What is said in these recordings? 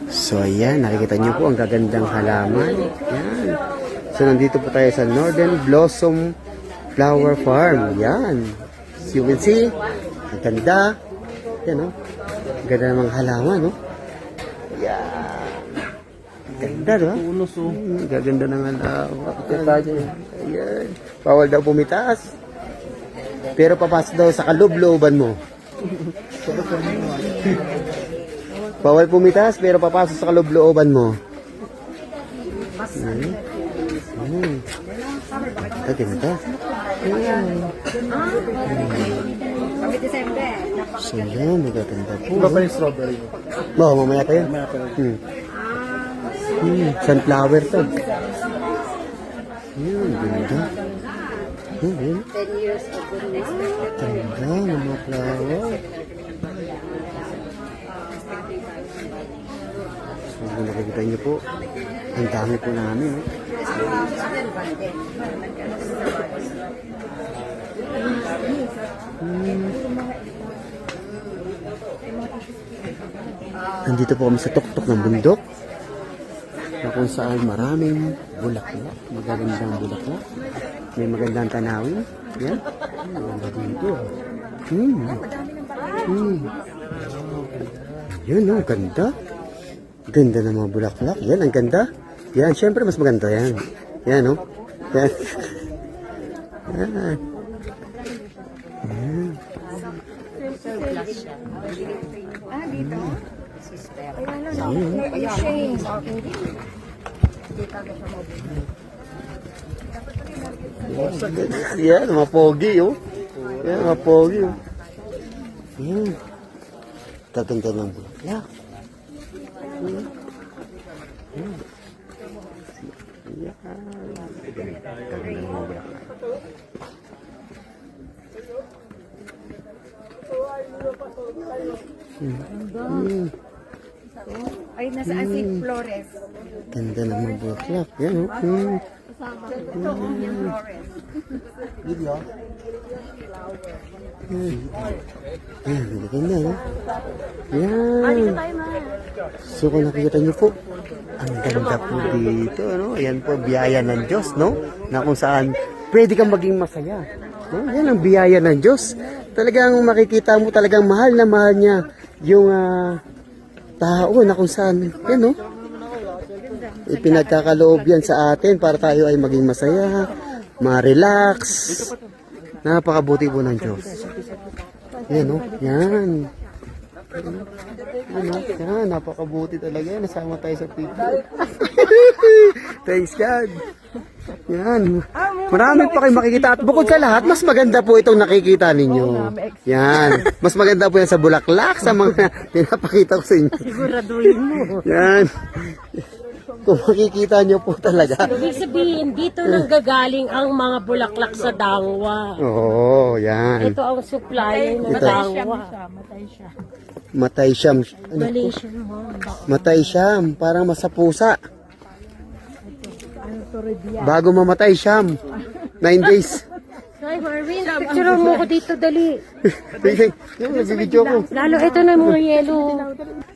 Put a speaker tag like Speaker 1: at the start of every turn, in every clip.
Speaker 1: So ayan, nakikita niyo po ang gagandang halaman. Yan. So nandito po tayo sa Northern Blossom Flower Farm. Yan. As you can see, ang ganda. Yan o. Ang ganda namang halaman, no? Yan. Ganda, no? Gaganda ng halaman. Ayan. Bawal daw pumitaas. Pero papasok daw sa kaloob-looban mo. Bawal pumitaas, pero papasok sa kaloob-looban mo. Ganda. So yan, magaganda po.
Speaker 2: Iba pa yung strawberry.
Speaker 1: Oo, mamaya tayo. Sunflower to. Yan, ganda.
Speaker 3: 10 years of goodness.
Speaker 1: Ganda ng mga flower. So, kung nakikita niyo po, ang dami po namin. Nandito po kami sa tuktok ng bundok na kung saan maraming bulaklak, magagandang bulaklak, may magandang tanawin. Yan, maganda dito. Yan, oh, ganda. Ganda ng mga bulaklak. Yan, ang ganda. Yan, syempre mas maganda yan. Yan, oh. Yan. Yan.
Speaker 3: Dito? Sister.
Speaker 1: Yan, mga pogi, oh. Yan, mga pogi, oh. Yan. Gaganda ng bulaklak.
Speaker 3: Ay, nasaan si Flores?
Speaker 1: Ganda ng mga bulaklak. Yan, oh.
Speaker 3: Flores.
Speaker 1: Yan, ganda, oh. Yan. So, kung nakikita niyo po, ang ganda po dito, no? Ayan po, biyaya ng Diyos, no? Na kung saan pwede kang maging masaya. No? Yan ang biyaya ng Diyos. Talagang makikita mo talagang mahal na mahal niya yung tao na kung saan, yan, no? Ipinagkakaloob yan sa atin para tayo ay maging masaya, ma-relax. Napakabuti po ng Diyos. Yan, no? Yan. Yan, napakabuti talaga yan. Nasama tayo sa people. Thanks God. Yan. Marami pa kayo makikita. At bukod sa lahat, mas maganda po itong nakikita ninyo. Yan. Mas maganda po yan sa bulaklak, sa mga pinapakita ko sa inyo.
Speaker 3: Siguraduhin mo.
Speaker 1: Yan. Kung makikita nyo po talaga.
Speaker 4: Ibig sabihin, dito nang gagaling ang mga bulaklak sa dangwa.
Speaker 1: Oo, yan.
Speaker 4: Ito ang supplier ng dangwa.
Speaker 1: Matay siyam.
Speaker 4: Malaysian mo.
Speaker 1: Matay siyam. Parang masapusa. Bago mamatay siyam. 9 days.
Speaker 4: Hi Marvin, picture mo ko dito, dali.
Speaker 1: Yung nagbibidyo ko.
Speaker 4: Lalo ito na mga yelo.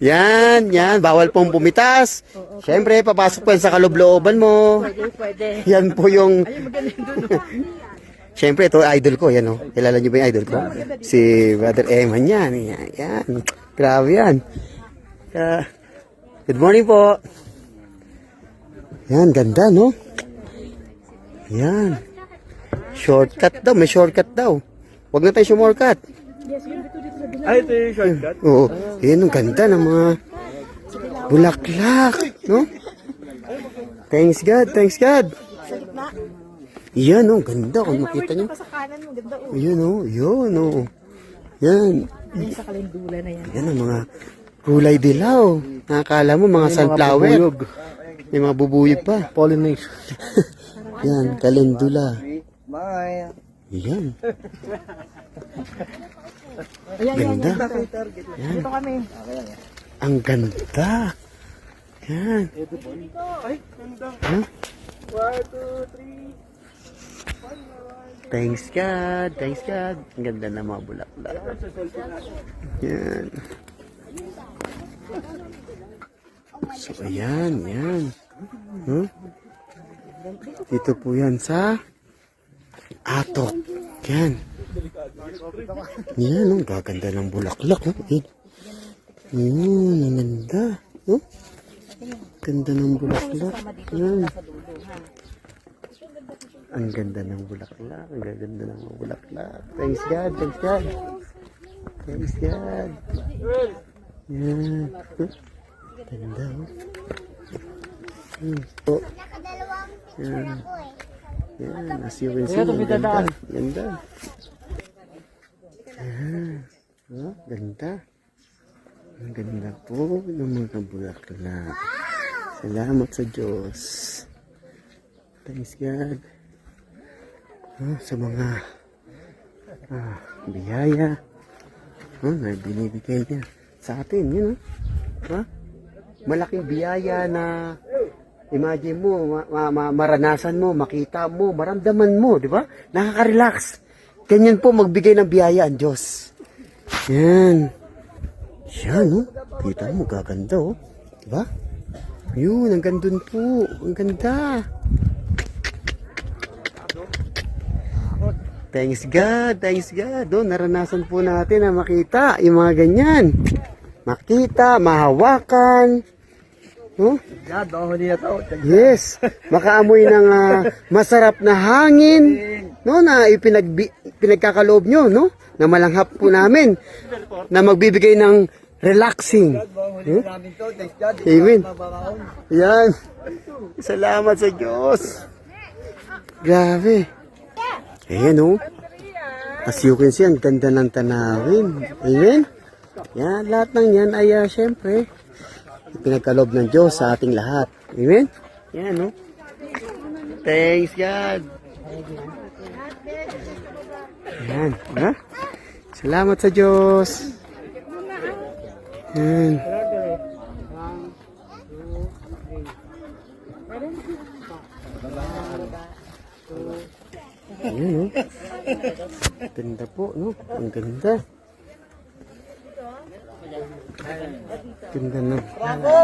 Speaker 1: Yan, yan. Bawal pong pumitas. Siyempre, papasok po yan sa kaloob-looban mo.
Speaker 4: Pwede.
Speaker 1: Yan po yung... Siyempre, ito idol ko. Yan, oh. Kilala niyo ba yung idol ko? Si Brother Eman yan. Yan, yan. Grabe yan. Good morning po. Yan, ganda, no? Yan. Shortcut daw. May shortcut daw. Huwag na tayo sumortcut.
Speaker 2: Ay, ito yung shortcut.
Speaker 1: Oo. Yan, ang ganda ng mga bulaklak, no? Thanks God, thanks God. Yan, oh, ganda. Kung makita nyo. Yan, oh, yun, oh. Yan.
Speaker 3: Yung sa kalendula na yan.
Speaker 1: Yan ang mga kulay dilaw. Nakakala mo, mga sunflower. May mga bubuyog pa.
Speaker 2: Pollination.
Speaker 1: Yan, kalendula.
Speaker 2: Bye.
Speaker 1: Yan.
Speaker 3: Ayan,
Speaker 1: Ganda.
Speaker 3: yan. Dito kami.
Speaker 1: Ang ganda. Yan.
Speaker 2: Ay, ganda.
Speaker 1: Huh?
Speaker 2: 1, 2, 3.
Speaker 1: Thanks God. Thanks God. Ang ganda ng mga bulaklak. Yan. So, ayan, yan. Huh? Dito po yan sa Atok. Yan. Yan, ang gaganda ng bulaklak. Oh. Yan, ang ganda. Oh. Ganda ng bulaklak. Yan. Ang ganda ng bulaklak. Ang gaganda ng mga bulaklak. Thanks God, thanks God. Thanks God. Yan. Huh? Ganda, oh. Oh. Yan. Yan, as you can see, ang ganda. Ganda. Yan. Oh, ganda. Ang ganda po ng mga bulaklak. Salamat sa Diyos. Thanks God. Oh, sa mga biyaya na binibigay niya sa atin. Yun, ha? Malaking biyaya na imagine mo, maranasan mo, makita mo, maramdaman mo, di ba? Nakaka-relax. Ganyan po magbigay ng biyaya ang Diyos. Yan. Yan, oh. Kita mo, gaganda, oh. Di ba? Yun, ang gandun po. Ang ganda. Thanks God, thanks God. Oh, naranasan po natin na makita yung mga ganyan. Makita, mahawakan. Oh? Yes, makaamoy ng masarap na hangin, no, na pinagkakaloob nyo, no, na malanghap po namin, na magbibigay ng relaxing. Amen. Yan. Salamat sa Diyos. Grabe. Ayan, oh. As you can see, ang ganda ng tanawin. Amen. Yan, lahat ng yan ay syempre pinagkaloob ng Diyos sa ating lahat. Amen? Yan, no? Thanks, God. Yan, ha? Salamat sa Diyos. Yan. Yan, no? Ganda po, no? Ang ganda. Ganda na. Bravo!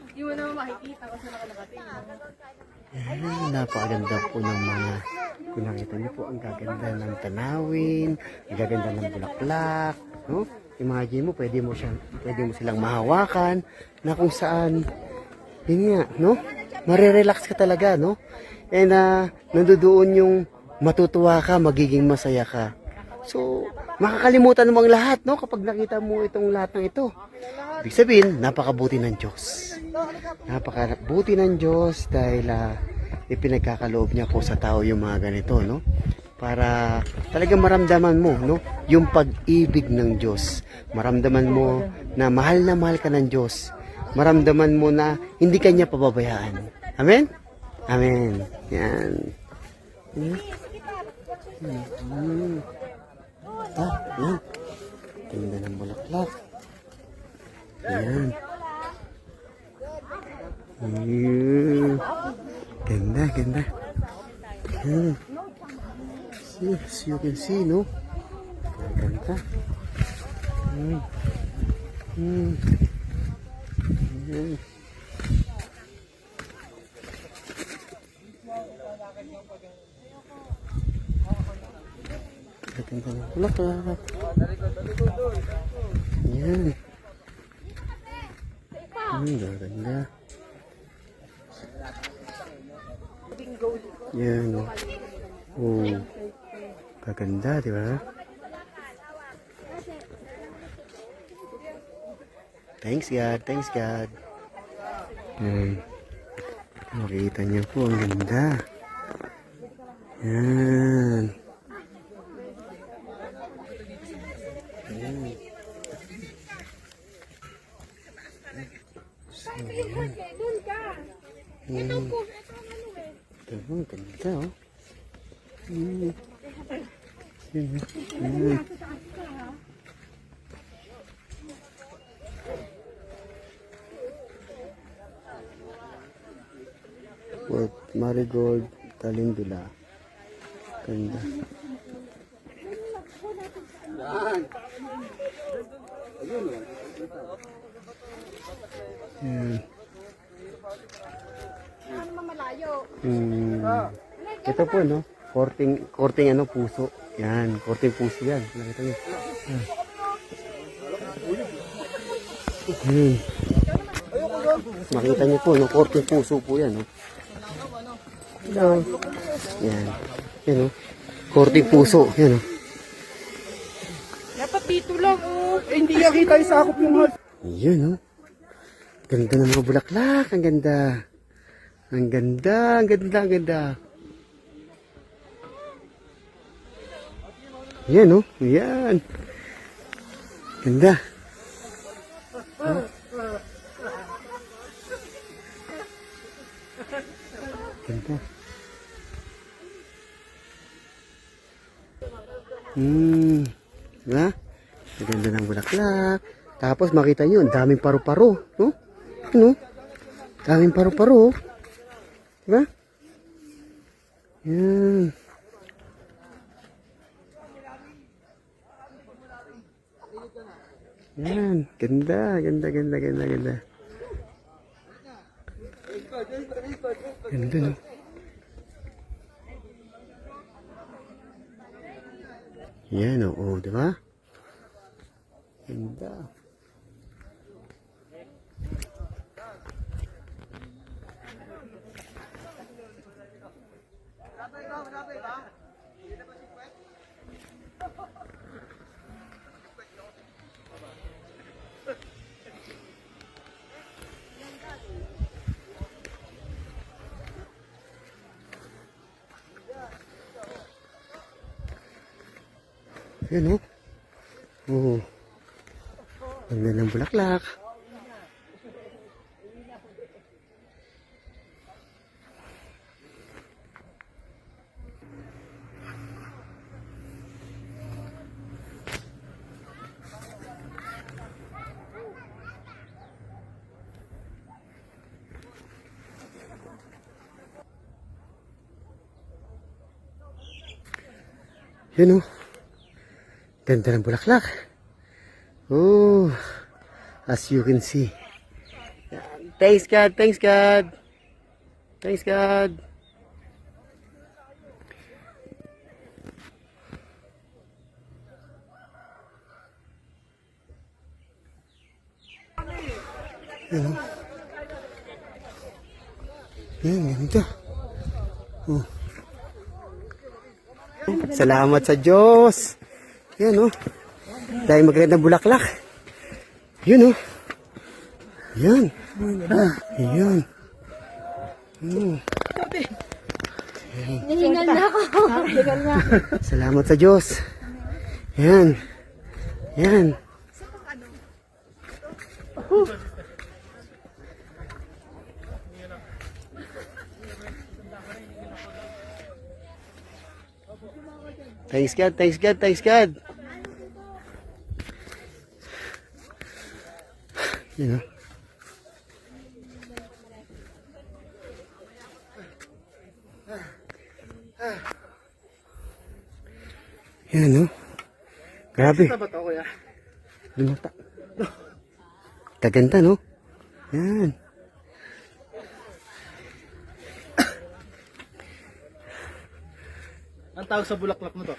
Speaker 3: Hindi mo naman makikita kasi nakalakating.
Speaker 1: Napakaganda po ng mga pinakita niyo po. Ang gaganda ng tanawin, ang gaganda ng bulaklak, no? Imagine mo, pwede mo silang mahawakan na kung saan, yun nga, no? Marirelax ka talaga, no? And nandoon yung matutuwa ka, magiging masaya ka. So, makakalimutan mo ang lahat, no? Kapag nakita mo itong lahat ng ito. Ibig sabihin, napakabuti ng Diyos. Napakabuti ng Diyos dahil ipinagkakaloob niya po sa tao yung mga ganito, no? Para talagang maramdaman mo, no, yung pag-ibig ng Diyos. Maramdaman mo na mahal ka ng Diyos. Maramdaman mo na hindi ka niya pababayaan. Amen? Amen. Yan. Yan. Ganda ng bulaklak. Yan. Ganda, ganda. Yan. As you can see, no? Ganda. Ganda ng bulaklak. Yan. Ganda. Yan. Oh. Gaganda, di ba? Thanks God, thanks God. Makikita niyo po, ang ganda. Yan. So, yan. Ang ganda, oh. Marigold, Calendula. Ganda. Yan. Ito po, no? Korting ano, puso. Yan, korting puso yan. Nakita niyo. Makita niyo po, no? Korting puso po yan, no? Yan. Yan, no? Korting puso. Yan, no?
Speaker 3: Dapat dito lang, oh.
Speaker 2: Eh, hindi niya kita isakop yung hot.
Speaker 1: Yan, no? Ganda ng mga bulaklak. Ang ganda. Ang ganda, ang ganda, ang ganda. Yan, no? Yan. Ganda. Huh? Ganda. Diba? Ang ganda ng bulaklak. Tapos makita nyo, ang daming paru-paro. No? Ano? Daming paru-paro. Diba? Yan. Yan. Ganda, ganda, ganda, ganda, ganda. Ganda, no? Yan, oo, diba? Ganda. Yan, oh. Oo. Ang ganda ng bulaklak. Yan, oh. Ganda ng bulaklak. Oh, as you can see. Thanks God, thanks God. Thanks God. Yan, oh. Yan, ganda. Oh. Salamat sa Diyos. Yan, oh. Dahil magandang bulaklak. Yun, oh. Yan. Yan.
Speaker 3: Nahingal na ako. Nahingal na.
Speaker 1: Salamat sa Diyos. Yan. Yan. Thanks God, thanks God, thanks God. Yan, oh. Yan, oh. Grabe.
Speaker 2: Ba to, kuya?
Speaker 1: Lumata. Kaganda, no? Yan.
Speaker 2: Ang tawag sa bulaklak mo to?